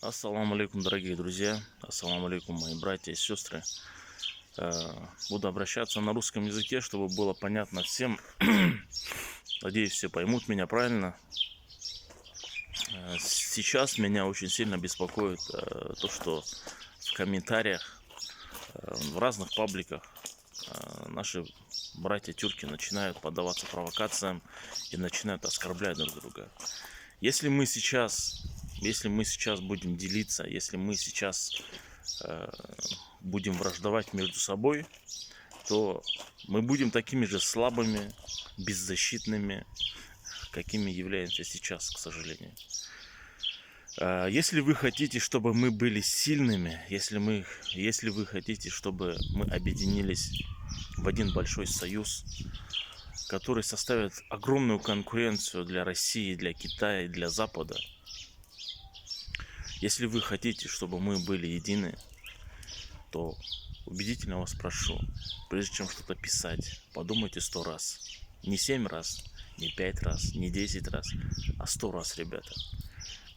Ассаламу алейкум, дорогие друзья. Ассаламу алейкум, мои братья и сестры. Буду обращаться на русском языке, чтобы было понятно всем. Надеюсь, все поймут меня правильно. Сейчас меня очень сильно беспокоит то, что в комментариях, в разных пабликах наши братья-тюрки начинают поддаваться провокациям и начинают оскорблять друг друга. Если мы сейчас будем делиться, если мы сейчас будем враждовать между собой, то мы будем такими же слабыми, беззащитными, какими являемся сейчас, к сожалению. Если вы хотите, чтобы мы были сильными, если вы хотите, чтобы мы объединились в один большой союз, который составит огромную конкуренцию для России, для Китая, для Запада, если вы хотите, чтобы мы были едины, то убедительно вас прошу, прежде чем что-то писать, подумайте 100 раз. Не 7 раз, не 5 раз, не 10 раз, а 100 раз, ребята.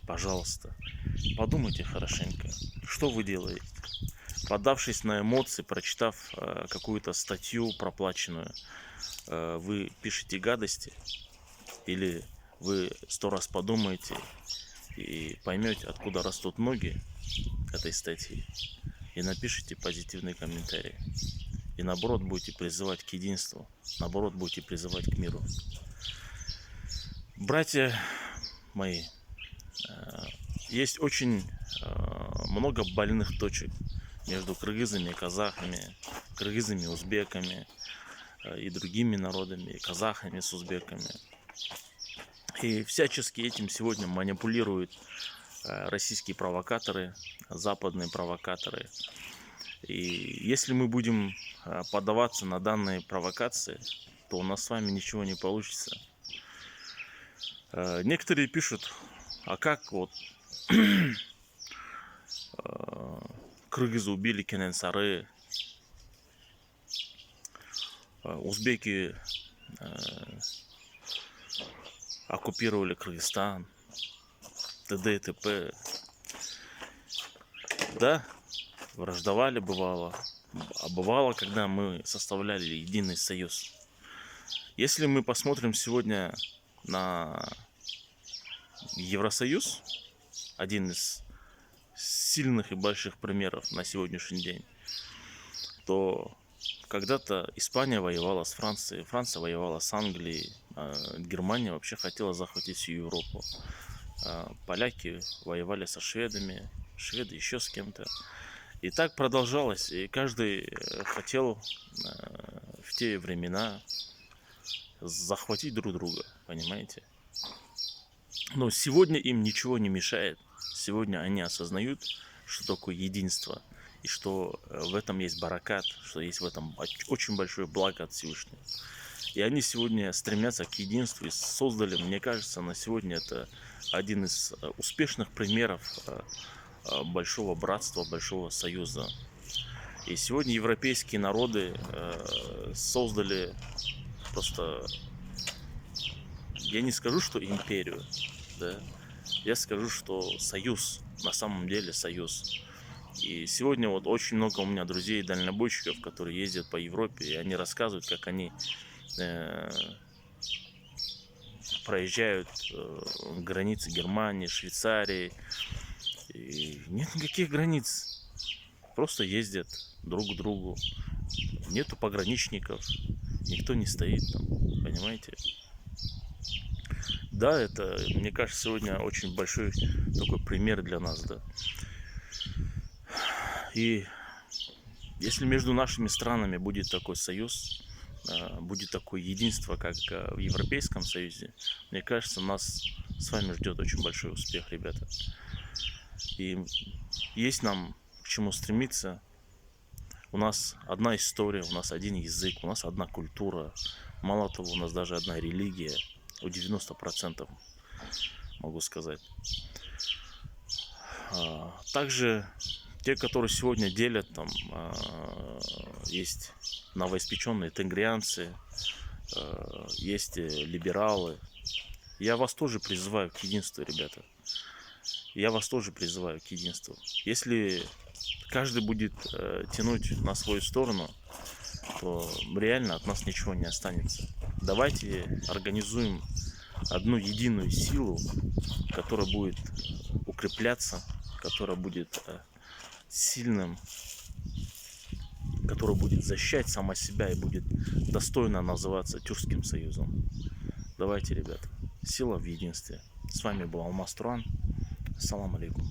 Пожалуйста, подумайте хорошенько, что вы делаете. Поддавшись на эмоции, прочитав какую-то статью проплаченную, вы пишете гадости, или вы 100 раз подумаете и поймете, откуда растут ноги этой статьи, и напишите позитивный комментарий. И наоборот будете призывать к единству, наоборот будете призывать к миру. Братья мои, есть очень много больных точек между кыргызами и казахами, кыргызами и узбеками и другими народами, казахами с узбеками. И всячески этим сегодня манипулируют российские провокаторы, западные провокаторы. И если мы будем поддаваться на данные провокации, то у нас с вами ничего не получится. Некоторые пишут, а как вот кыргызы убили Кененсары, узбеки оккупировали Кыргызстан, т.д. и т.п. Да, враждовали бывало, а бывало, когда мы составляли единый союз. Если мы посмотрим сегодня на Евросоюз, один из сильных и больших примеров на сегодняшний день, то когда-то Испания воевала с Францией, Франция воевала с Англией, Германия вообще хотела захватить всю Европу. Поляки воевали со шведами, шведы еще с кем-то. И так продолжалось, и каждый хотел в те времена захватить друг друга, понимаете? Но сегодня им ничего не мешает. Сегодня они осознают, что такое единство, и что в этом есть баракат, что есть в этом очень большое благо от Всевышнего. И они сегодня стремятся к единству и создали, мне кажется, на сегодня это один из успешных примеров большого братства, большого союза. И сегодня европейские народы создали просто, я не скажу, что империю, да, я скажу, что союз, на самом деле союз. И сегодня вот очень много у меня друзей дальнобойщиков, которые ездят по Европе, и они рассказывают, как они проезжают границы Германии, Швейцарии, и нет никаких границ, просто ездят друг к другу, нету пограничников, никто не стоит там, понимаете? Да, это, мне кажется, сегодня очень большой такой пример для нас, да. И если между нашими странами будет такой союз, будет такое единство, как в Европейском Союзе, мне кажется, нас с вами ждет очень большой успех, ребята. И есть нам к чему стремиться. У нас одна история, у нас один язык, у нас одна культура. Мало того, у нас даже одна религия. У 90% могу сказать. Также те, которые сегодня делят, там есть новоиспеченные тенгрианцы, есть либералы. Я вас тоже призываю к единству, ребята. я вас тоже призываю к единству. Если каждый будет тянуть на свою сторону, то реально от нас ничего не останется. Давайте организуем одну единую силу, которая будет укрепляться, которая будет сильным, которая будет защищать сама себя и будет достойно называться Тюркским союзом. Давайте, ребята, сила в единстве. С вами был Алмаз Туран. Ассаламу алейкум.